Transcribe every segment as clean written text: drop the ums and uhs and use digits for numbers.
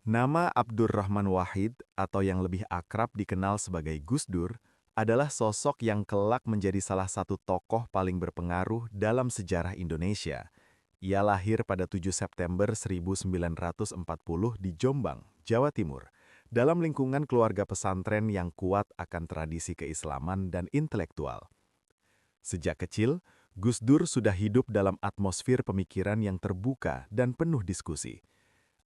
Nama Abdurrahman Wahid atau yang lebih akrab dikenal sebagai Gus Dur adalah sosok yang kelak menjadi salah satu tokoh paling berpengaruh dalam sejarah Indonesia. Ia lahir pada 7 September 1940 di Jombang, Jawa Timur, dalam lingkungan keluarga pesantren yang kuat akan tradisi keislaman dan intelektual. Sejak kecil, Gus Dur sudah hidup dalam atmosfer pemikiran yang terbuka dan penuh diskusi.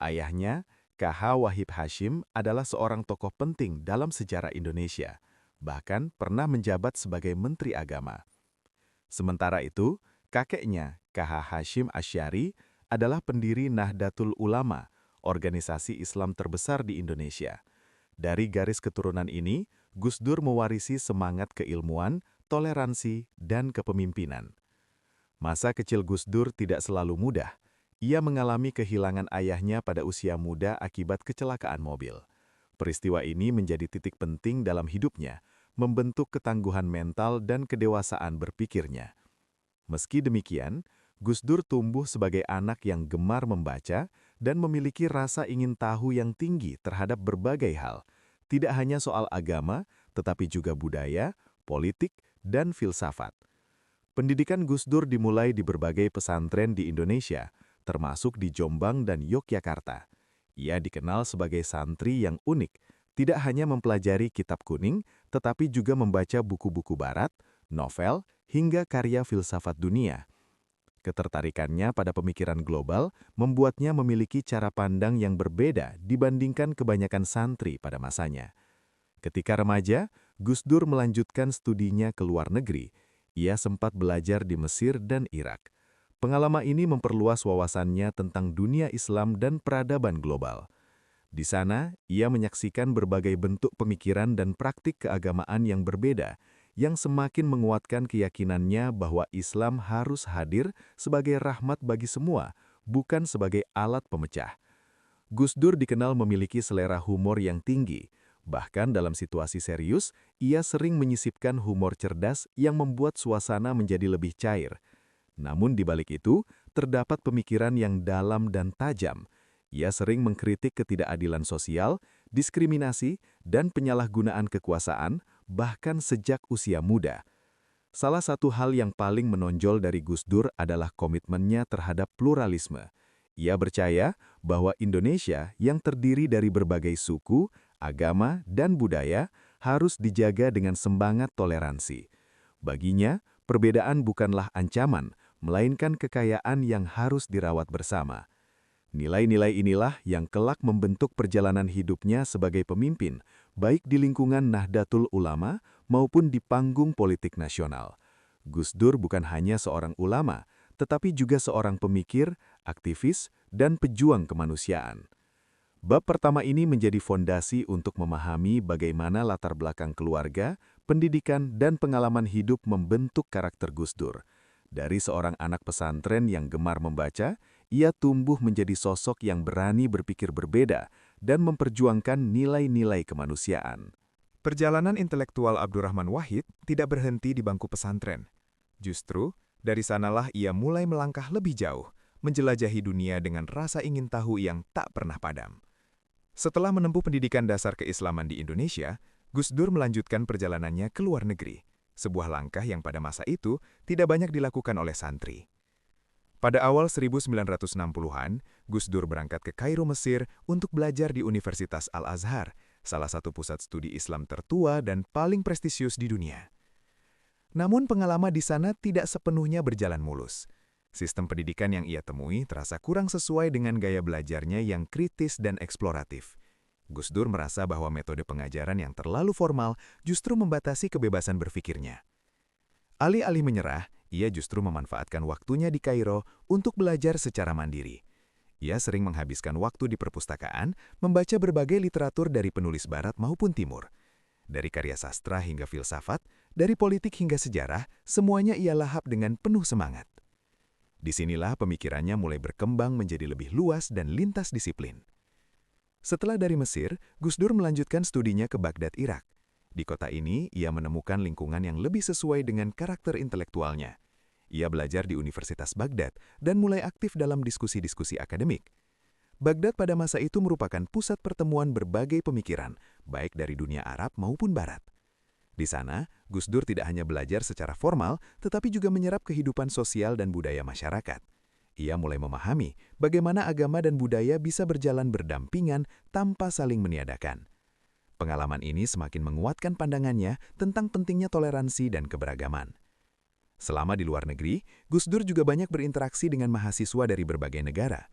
Ayahnya, KH Wahib Hashim adalah seorang tokoh penting dalam sejarah Indonesia, bahkan pernah menjabat sebagai Menteri Agama. Sementara itu, kakeknya, KH Hashim Asy'ari, adalah pendiri Nahdlatul Ulama, organisasi Islam terbesar di Indonesia. Dari garis keturunan ini, Gus Dur mewarisi semangat keilmuan, toleransi, dan kepemimpinan. Masa kecil Gus Dur tidak selalu mudah. Ia mengalami kehilangan ayahnya pada usia muda akibat kecelakaan mobil. Peristiwa ini menjadi titik penting dalam hidupnya, membentuk ketangguhan mental dan kedewasaan berpikirnya. Meski demikian, Gus Dur tumbuh sebagai anak yang gemar membaca dan memiliki rasa ingin tahu yang tinggi terhadap berbagai hal, tidak hanya soal agama, tetapi juga budaya, politik, dan filsafat. Pendidikan Gus Dur dimulai di berbagai pesantren di Indonesia, termasuk di Jombang dan Yogyakarta. Ia dikenal sebagai santri yang unik, tidak hanya mempelajari kitab kuning, tetapi juga membaca buku-buku barat, novel, hingga karya filsafat dunia. Ketertarikannya pada pemikiran global membuatnya memiliki cara pandang yang berbeda dibandingkan kebanyakan santri pada masanya. Ketika remaja, Gus Dur melanjutkan studinya ke luar negeri. Ia sempat belajar di Mesir dan Irak. Pengalaman ini memperluas wawasannya tentang dunia Islam dan peradaban global. Di sana, ia menyaksikan berbagai bentuk pemikiran dan praktik keagamaan yang berbeda, yang semakin menguatkan keyakinannya bahwa Islam harus hadir sebagai rahmat bagi semua, bukan sebagai alat pemecah. Gus Dur dikenal memiliki selera humor yang tinggi. Bahkan dalam situasi serius, ia sering menyisipkan humor cerdas yang membuat suasana menjadi lebih cair. Namun di balik itu, terdapat pemikiran yang dalam dan tajam. Ia sering mengkritik ketidakadilan sosial, diskriminasi, dan penyalahgunaan kekuasaan, bahkan sejak usia muda. Salah satu hal yang paling menonjol dari Gus Dur adalah komitmennya terhadap pluralisme. Ia percaya bahwa Indonesia yang terdiri dari berbagai suku, agama, dan budaya harus dijaga dengan semangat toleransi. Baginya, perbedaan bukanlah ancaman, melainkan kekayaan yang harus dirawat bersama. Nilai-nilai inilah yang kelak membentuk perjalanan hidupnya sebagai pemimpin, baik di lingkungan Nahdlatul Ulama maupun di panggung politik nasional. Gus Dur bukan hanya seorang ulama, tetapi juga seorang pemikir, aktivis, dan pejuang kemanusiaan. Bab pertama ini menjadi fondasi untuk memahami bagaimana latar belakang keluarga, pendidikan, dan pengalaman hidup membentuk karakter Gus Dur. Dari seorang anak pesantren yang gemar membaca, ia tumbuh menjadi sosok yang berani berpikir berbeda dan memperjuangkan nilai-nilai kemanusiaan. Perjalanan intelektual Abdurrahman Wahid tidak berhenti di bangku pesantren. Justru, dari sanalah ia mulai melangkah lebih jauh, menjelajahi dunia dengan rasa ingin tahu yang tak pernah padam. Setelah menempuh pendidikan dasar keislaman di Indonesia, Gus Dur melanjutkan perjalanannya ke luar negeri, sebuah langkah yang pada masa itu tidak banyak dilakukan oleh santri. Pada awal 1960-an, Gus Dur berangkat ke Kairo, Mesir untuk belajar di Universitas Al-Azhar, salah satu pusat studi Islam tertua dan paling prestisius di dunia. Namun pengalaman di sana tidak sepenuhnya berjalan mulus. Sistem pendidikan yang ia temui terasa kurang sesuai dengan gaya belajarnya yang kritis dan eksploratif. Gus Dur merasa bahwa metode pengajaran yang terlalu formal justru membatasi kebebasan berpikirnya. Alih-alih menyerah, ia justru memanfaatkan waktunya di Kairo untuk belajar secara mandiri. Ia sering menghabiskan waktu di perpustakaan, membaca berbagai literatur dari penulis barat maupun timur. Dari karya sastra hingga filsafat, dari politik hingga sejarah, semuanya ia lahap dengan penuh semangat. Disinilah pemikirannya mulai berkembang menjadi lebih luas dan lintas disiplin. Setelah dari Mesir, Gus Dur melanjutkan studinya ke Baghdad, Irak. Di kota ini, ia menemukan lingkungan yang lebih sesuai dengan karakter intelektualnya. Ia belajar di Universitas Baghdad dan mulai aktif dalam diskusi-diskusi akademik. Baghdad pada masa itu merupakan pusat pertemuan berbagai pemikiran, baik dari dunia Arab maupun Barat. Di sana, Gus Dur tidak hanya belajar secara formal, tetapi juga menyerap kehidupan sosial dan budaya masyarakat. Ia mulai memahami bagaimana agama dan budaya bisa berjalan berdampingan tanpa saling meniadakan. Pengalaman ini semakin menguatkan pandangannya tentang pentingnya toleransi dan keberagaman. Selama di luar negeri, Gus Dur juga banyak berinteraksi dengan mahasiswa dari berbagai negara.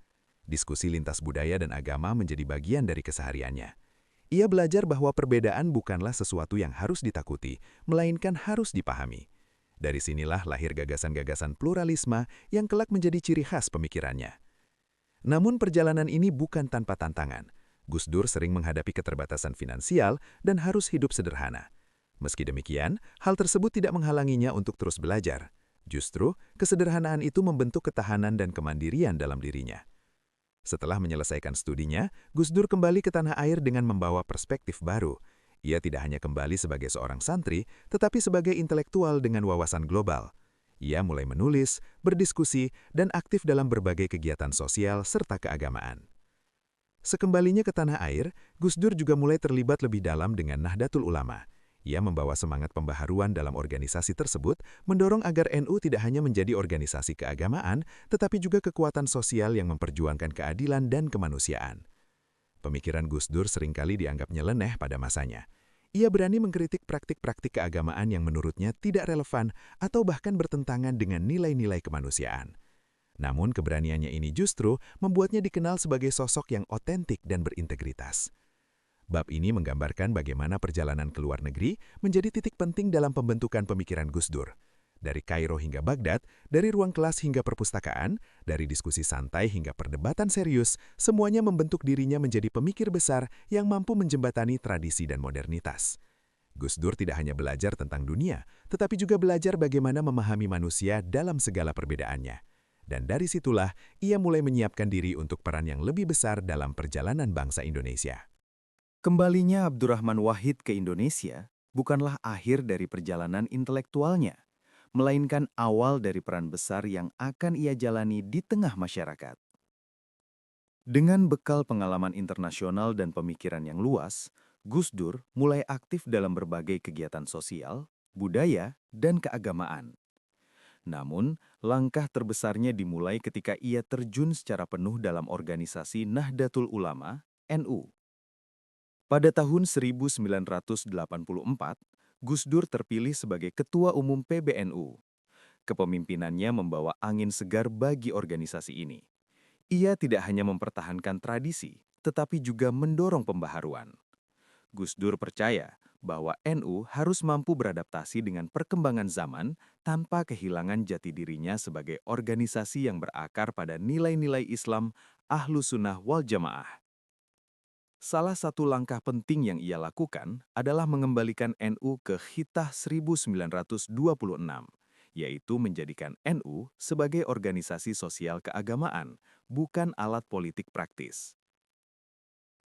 Diskusi lintas budaya dan agama menjadi bagian dari kesehariannya. Ia belajar bahwa perbedaan bukanlah sesuatu yang harus ditakuti, melainkan harus dipahami. Dari sinilah lahir gagasan-gagasan pluralisme yang kelak menjadi ciri khas pemikirannya. Namun perjalanan ini bukan tanpa tantangan. Gus Dur sering menghadapi keterbatasan finansial dan harus hidup sederhana. Meski demikian, hal tersebut tidak menghalanginya untuk terus belajar. Justru, kesederhanaan itu membentuk ketahanan dan kemandirian dalam dirinya. Setelah menyelesaikan studinya, Gus Dur kembali ke tanah air dengan membawa perspektif baru. Ia tidak hanya kembali sebagai seorang santri, tetapi sebagai intelektual dengan wawasan global. Ia mulai menulis, berdiskusi, dan aktif dalam berbagai kegiatan sosial serta keagamaan. Sekembalinya ke tanah air, Gus Dur juga mulai terlibat lebih dalam dengan Nahdlatul Ulama. Ia membawa semangat pembaharuan dalam organisasi tersebut, mendorong agar NU tidak hanya menjadi organisasi keagamaan, tetapi juga kekuatan sosial yang memperjuangkan keadilan dan kemanusiaan. Pemikiran Gus Dur seringkali dianggap nyeleneh pada masanya. Ia berani mengkritik praktik-praktik keagamaan yang menurutnya tidak relevan atau bahkan bertentangan dengan nilai-nilai kemanusiaan. Namun keberaniannya ini justru membuatnya dikenal sebagai sosok yang otentik dan berintegritas. Bab ini menggambarkan bagaimana perjalanan ke luar negeri menjadi titik penting dalam pembentukan pemikiran Gus Dur. Dari Kairo hingga Baghdad, dari ruang kelas hingga perpustakaan, dari diskusi santai hingga perdebatan serius, semuanya membentuk dirinya menjadi pemikir besar yang mampu menjembatani tradisi dan modernitas. Gus Dur tidak hanya belajar tentang dunia, tetapi juga belajar bagaimana memahami manusia dalam segala perbedaannya. Dan dari situlah, ia mulai menyiapkan diri untuk peran yang lebih besar dalam perjalanan bangsa Indonesia. Kembalinya Abdurrahman Wahid ke Indonesia bukanlah akhir dari perjalanan intelektualnya, melainkan awal dari peran besar yang akan ia jalani di tengah masyarakat. Dengan bekal pengalaman internasional dan pemikiran yang luas, Gus Dur mulai aktif dalam berbagai kegiatan sosial, budaya, dan keagamaan. Namun, langkah terbesarnya dimulai ketika ia terjun secara penuh dalam organisasi Nahdlatul Ulama, NU. Pada tahun 1984, Gus Dur terpilih sebagai Ketua Umum PBNU. Kepemimpinannya membawa angin segar bagi organisasi ini. Ia tidak hanya mempertahankan tradisi, tetapi juga mendorong pembaharuan. Gus Dur percaya bahwa NU harus mampu beradaptasi dengan perkembangan zaman tanpa kehilangan jati dirinya sebagai organisasi yang berakar pada nilai-nilai Islam Ahlus Sunnah wal Jamaah. Salah satu langkah penting yang ia lakukan adalah mengembalikan NU ke Khitah 1926, yaitu menjadikan NU sebagai organisasi sosial keagamaan, bukan alat politik praktis.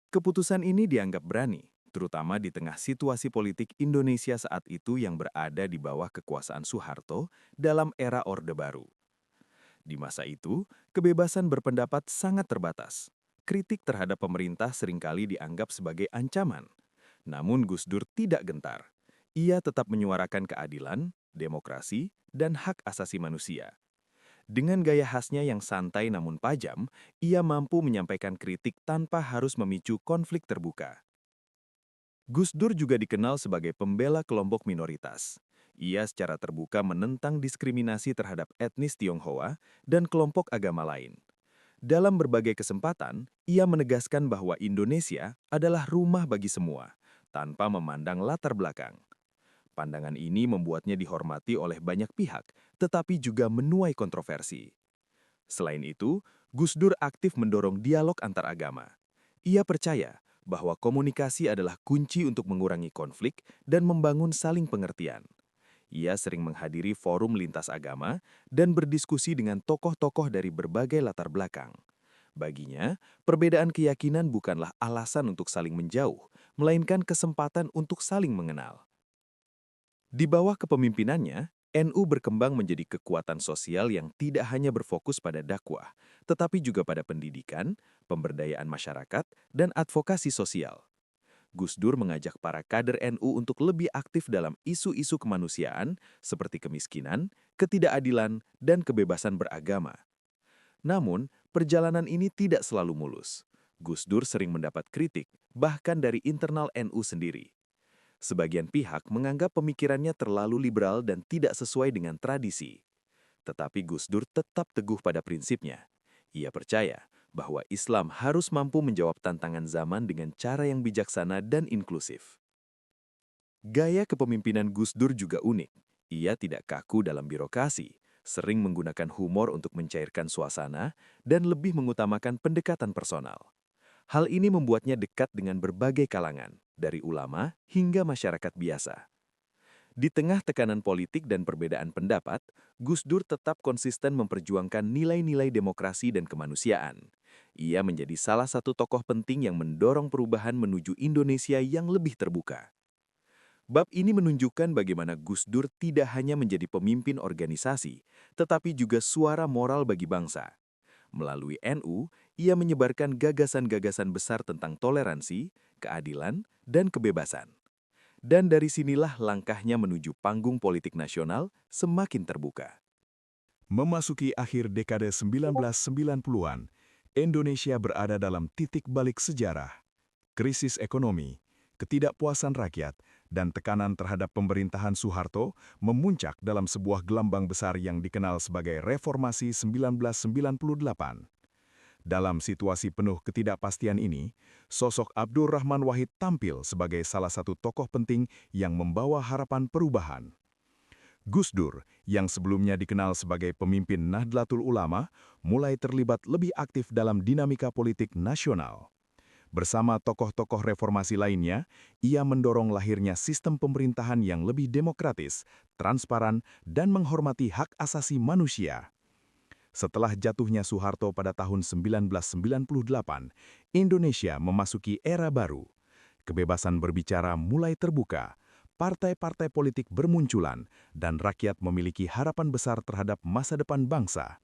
Keputusan ini dianggap berani, terutama di tengah situasi politik Indonesia saat itu yang berada di bawah kekuasaan Soeharto dalam era Orde Baru. Di masa itu, kebebasan berpendapat sangat terbatas. Kritik terhadap pemerintah seringkali dianggap sebagai ancaman. Namun Gus Dur tidak gentar. Ia tetap menyuarakan keadilan, demokrasi, dan hak asasi manusia. Dengan gaya khasnya yang santai namun tajam, ia mampu menyampaikan kritik tanpa harus memicu konflik terbuka. Gus Dur juga dikenal sebagai pembela kelompok minoritas. Ia secara terbuka menentang diskriminasi terhadap etnis Tionghoa dan kelompok agama lain. Dalam berbagai kesempatan, ia menegaskan bahwa Indonesia adalah rumah bagi semua, tanpa memandang latar belakang. Pandangan ini membuatnya dihormati oleh banyak pihak, tetapi juga menuai kontroversi. Selain itu, Gus Dur aktif mendorong dialog antar agama. Ia percaya bahwa komunikasi adalah kunci untuk mengurangi konflik dan membangun saling pengertian. Ia sering menghadiri forum lintas agama dan berdiskusi dengan tokoh-tokoh dari berbagai latar belakang. Baginya, perbedaan keyakinan bukanlah alasan untuk saling menjauh, melainkan kesempatan untuk saling mengenal. Di bawah kepemimpinannya, NU berkembang menjadi kekuatan sosial yang tidak hanya berfokus pada dakwah, tetapi juga pada pendidikan, pemberdayaan masyarakat, dan advokasi sosial. Gus Dur mengajak para kader NU untuk lebih aktif dalam isu-isu kemanusiaan seperti kemiskinan, ketidakadilan, dan kebebasan beragama. Namun, perjalanan ini tidak selalu mulus. Gus Dur sering mendapat kritik, bahkan dari internal NU sendiri. Sebagian pihak menganggap pemikirannya terlalu liberal dan tidak sesuai dengan tradisi. Tetapi Gus Dur tetap teguh pada prinsipnya. Ia percaya bahwa Islam harus mampu menjawab tantangan zaman dengan cara yang bijaksana dan inklusif. Gaya kepemimpinan Gus Dur juga unik. Ia tidak kaku dalam birokrasi, sering menggunakan humor untuk mencairkan suasana, dan lebih mengutamakan pendekatan personal. Hal ini membuatnya dekat dengan berbagai kalangan, dari ulama hingga masyarakat biasa. Di tengah tekanan politik dan perbedaan pendapat, Gus Dur tetap konsisten memperjuangkan nilai-nilai demokrasi dan kemanusiaan. Ia menjadi salah satu tokoh penting yang mendorong perubahan menuju Indonesia yang lebih terbuka. Bab ini menunjukkan bagaimana Gus Dur tidak hanya menjadi pemimpin organisasi, tetapi juga suara moral bagi bangsa. Melalui NU, ia menyebarkan gagasan-gagasan besar tentang toleransi, keadilan, dan kebebasan. Dan dari sinilah langkahnya menuju panggung politik nasional semakin terbuka. Memasuki akhir dekade 1990-an, Indonesia berada dalam titik balik sejarah. Krisis ekonomi, ketidakpuasan rakyat, dan tekanan terhadap pemerintahan Soeharto memuncak dalam sebuah gelombang besar yang dikenal sebagai Reformasi 1998. Dalam situasi penuh ketidakpastian ini, sosok Abdurrahman Wahid tampil sebagai salah satu tokoh penting yang membawa harapan perubahan. Gus Dur, yang sebelumnya dikenal sebagai pemimpin Nahdlatul Ulama, mulai terlibat lebih aktif dalam dinamika politik nasional. Bersama tokoh-tokoh reformasi lainnya, ia mendorong lahirnya sistem pemerintahan yang lebih demokratis, transparan, dan menghormati hak asasi manusia. Setelah jatuhnya Soeharto pada tahun 1998, Indonesia memasuki era baru. Kebebasan berbicara mulai terbuka, partai-partai politik bermunculan, dan rakyat memiliki harapan besar terhadap masa depan bangsa.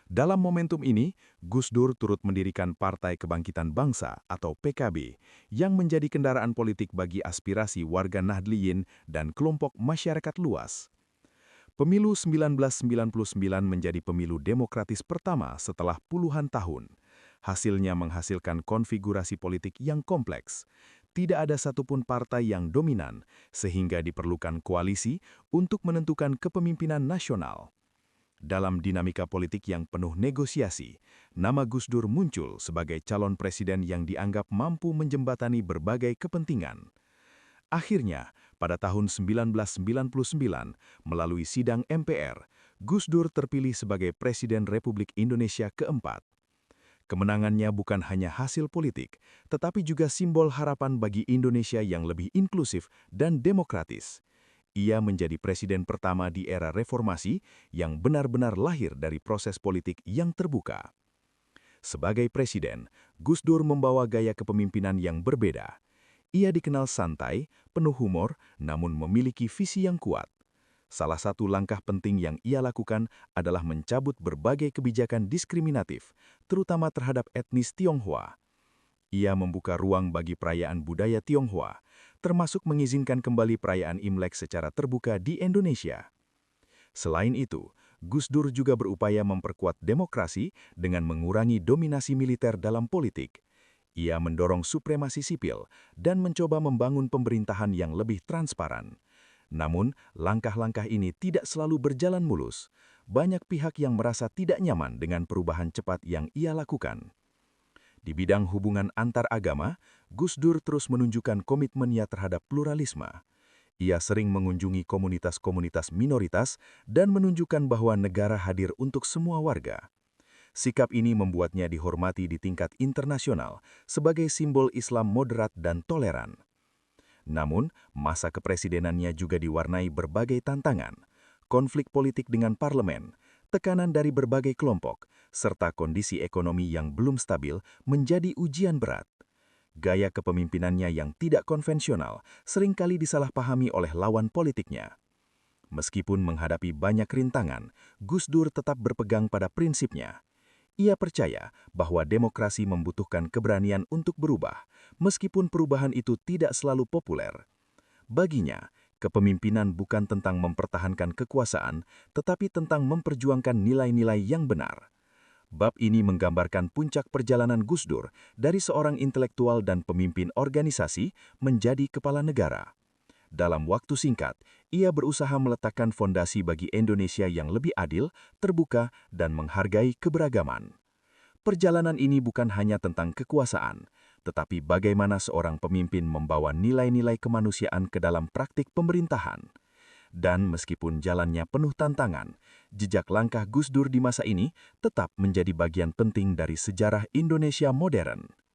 Dalam momentum ini, Gus Dur turut mendirikan Partai Kebangkitan Bangsa atau PKB yang menjadi kendaraan politik bagi aspirasi warga Nahdliyin dan kelompok masyarakat luas. Pemilu 1999 menjadi pemilu demokratis pertama setelah puluhan tahun. Hasilnya menghasilkan konfigurasi politik yang kompleks. Tidak ada satupun partai yang dominan, sehingga diperlukan koalisi untuk menentukan kepemimpinan nasional. Dalam dinamika politik yang penuh negosiasi, nama Gus Dur muncul sebagai calon presiden yang dianggap mampu menjembatani berbagai kepentingan. Akhirnya, pada tahun 1999, melalui sidang MPR, Gus Dur terpilih sebagai Presiden Republik Indonesia keempat. Kemenangannya bukan hanya hasil politik, tetapi juga simbol harapan bagi Indonesia yang lebih inklusif dan demokratis. Ia menjadi presiden pertama di era reformasi yang benar-benar lahir dari proses politik yang terbuka. Sebagai presiden, Gus Dur membawa gaya kepemimpinan yang berbeda. Ia dikenal santai, penuh humor, namun memiliki visi yang kuat. Salah satu langkah penting yang ia lakukan adalah mencabut berbagai kebijakan diskriminatif, terutama terhadap etnis Tionghoa. Ia membuka ruang bagi perayaan budaya Tionghoa, termasuk mengizinkan kembali perayaan Imlek secara terbuka di Indonesia. Selain itu, Gus Dur juga berupaya memperkuat demokrasi dengan mengurangi dominasi militer dalam politik. Ia mendorong supremasi sipil dan mencoba membangun pemerintahan yang lebih transparan. Namun, langkah-langkah ini tidak selalu berjalan mulus. Banyak pihak yang merasa tidak nyaman dengan perubahan cepat yang ia lakukan. Di bidang hubungan antar agama, Gus Dur terus menunjukkan komitmennya terhadap pluralisme. Ia sering mengunjungi komunitas-komunitas minoritas dan menunjukkan bahwa negara hadir untuk semua warga. Sikap ini membuatnya dihormati di tingkat internasional sebagai simbol Islam moderat dan toleran. Namun, masa kepresidenannya juga diwarnai berbagai tantangan, konflik politik dengan parlemen, tekanan dari berbagai kelompok, serta kondisi ekonomi yang belum stabil menjadi ujian berat. Gaya kepemimpinannya yang tidak konvensional seringkali disalahpahami oleh lawan politiknya. Meskipun menghadapi banyak rintangan, Gus Dur tetap berpegang pada prinsipnya. Ia percaya bahwa demokrasi membutuhkan keberanian untuk berubah, meskipun perubahan itu tidak selalu populer. Baginya, kepemimpinan bukan tentang mempertahankan kekuasaan, tetapi tentang memperjuangkan nilai-nilai yang benar. Bab ini menggambarkan puncak perjalanan Gus Dur dari seorang intelektual dan pemimpin organisasi menjadi kepala negara. Dalam waktu singkat, ia berusaha meletakkan fondasi bagi Indonesia yang lebih adil, terbuka, dan menghargai keberagaman. Perjalanan ini bukan hanya tentang kekuasaan, tetapi bagaimana seorang pemimpin membawa nilai-nilai kemanusiaan ke dalam praktik pemerintahan. Dan meskipun jalannya penuh tantangan, jejak langkah Gus Dur di masa ini tetap menjadi bagian penting dari sejarah Indonesia modern.